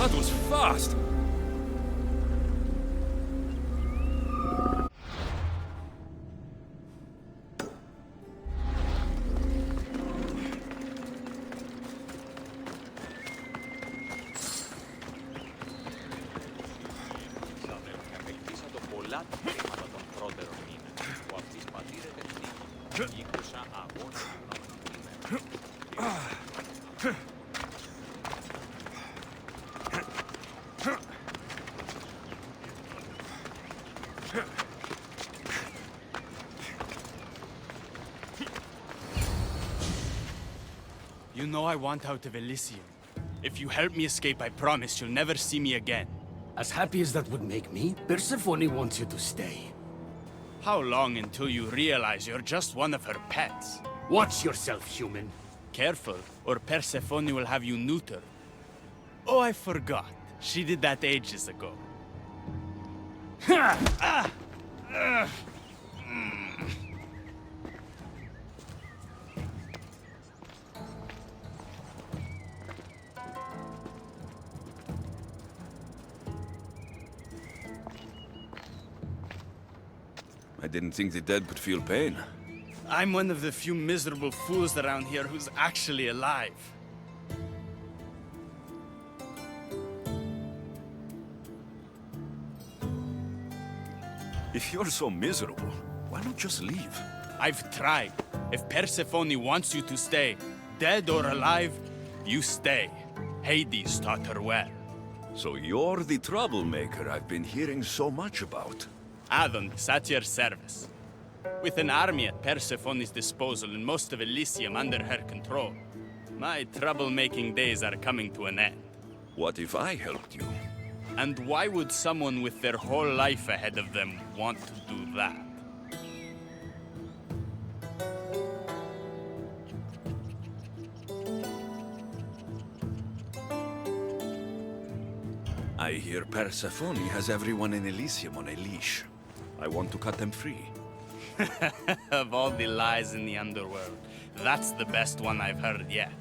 That was fast! You know I want out of Elysium. If you help me escape, I promise you'll never see me again. As happy as that would make me, Persephone wants you to stay. How long until you realize you're just one of her pets? Watch yourself, human. Careful, or Persephone will have you neutered. Oh, I forgot. She did that ages ago. I didn't think the dead could feel pain. I'm one of the few miserable fools around here who's actually alive. If you're so miserable, why not just leave? I've tried. If Persephone wants you to stay, dead or alive, you stay. Hades taught her well. So you're the troublemaker I've been hearing so much about. Adonis, at your service. With an army at Persephone's disposal and most of Elysium under her control, my troublemaking days are coming to an end. What if I helped you? And why would someone with their whole life ahead of them want to do that? I hear Persephone has everyone in Elysium on a leash. I want to cut them free. Of all the lies in the underworld, that's the best one I've heard yet.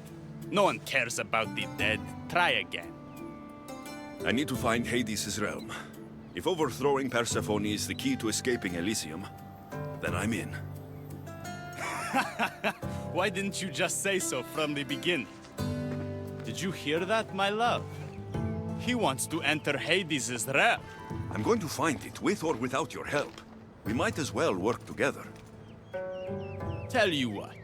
No one cares about the dead. Try again. I need to find Hades' realm. If overthrowing Persephone is the key to escaping Elysium, then I'm in. Why didn't you just say so from the beginning? Did you hear that, my love? He wants to enter Hades' realm. I'm going to find it, with or without your help. We might as well work together. Tell you what.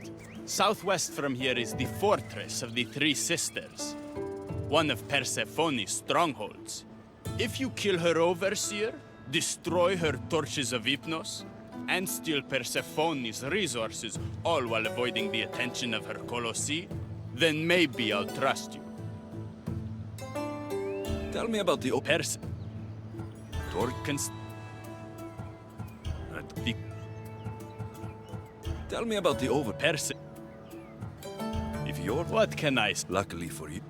Southwest from here is the Fortress of the Three Sisters. One of Persephone's strongholds. If you kill her overseer, destroy her torches of Hypnos, and steal Persephone's resources, all while avoiding the attention of her Colossi, then maybe I'll trust you. Tell me about the Tell me about the If you're... What can I... Luckily for you...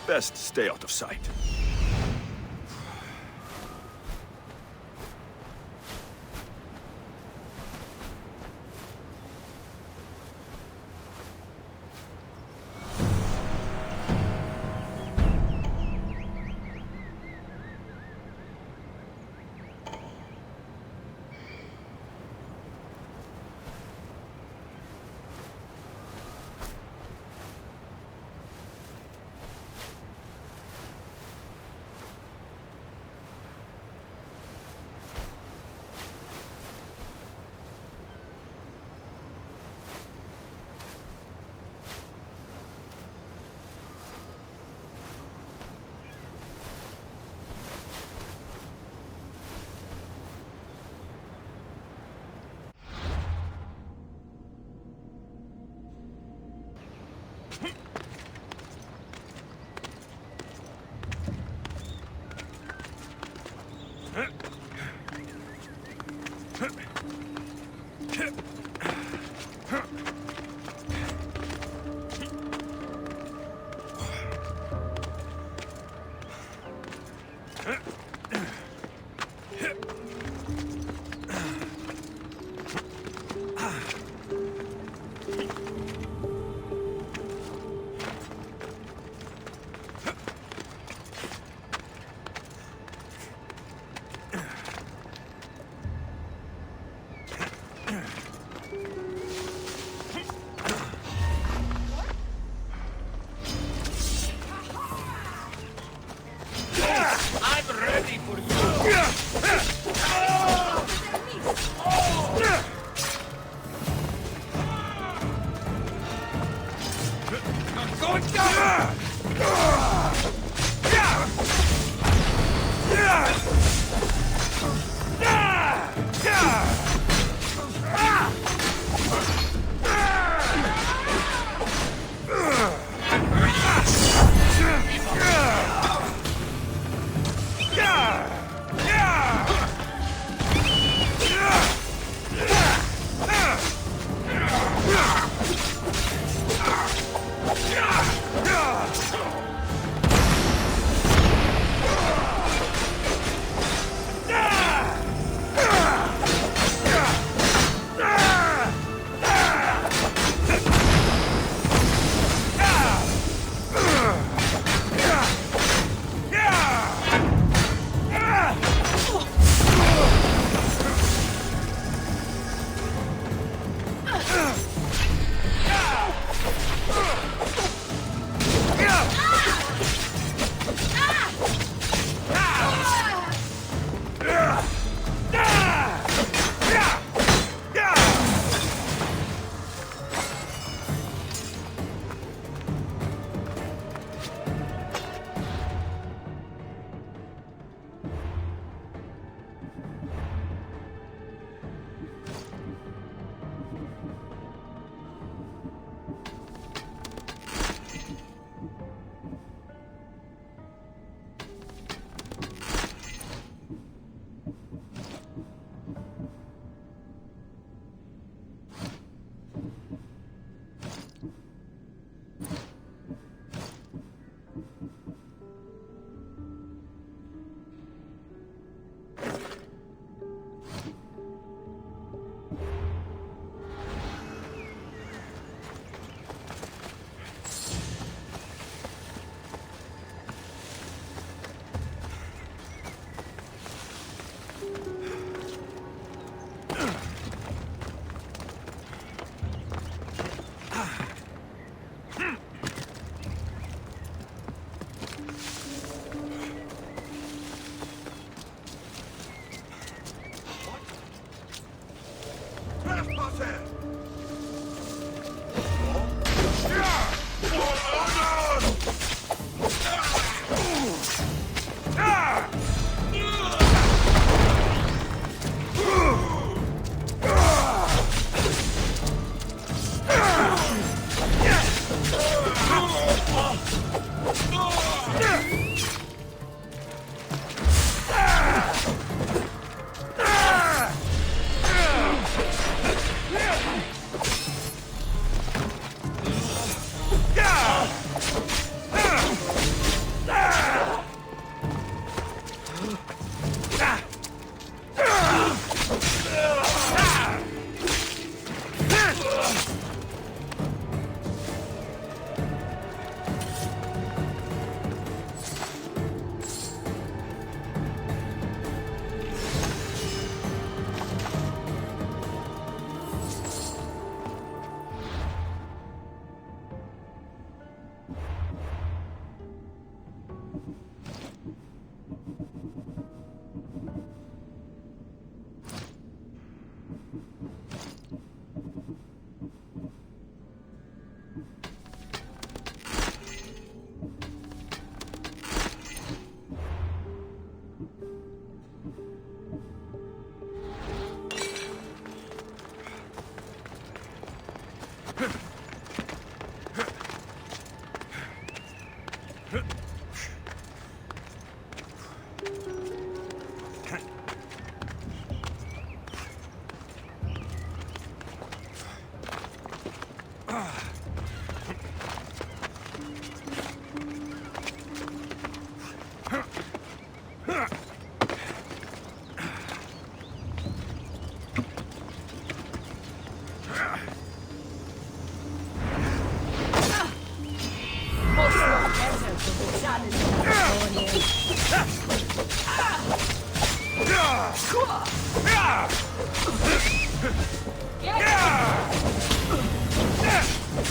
Best stay out of sight.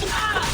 Ah!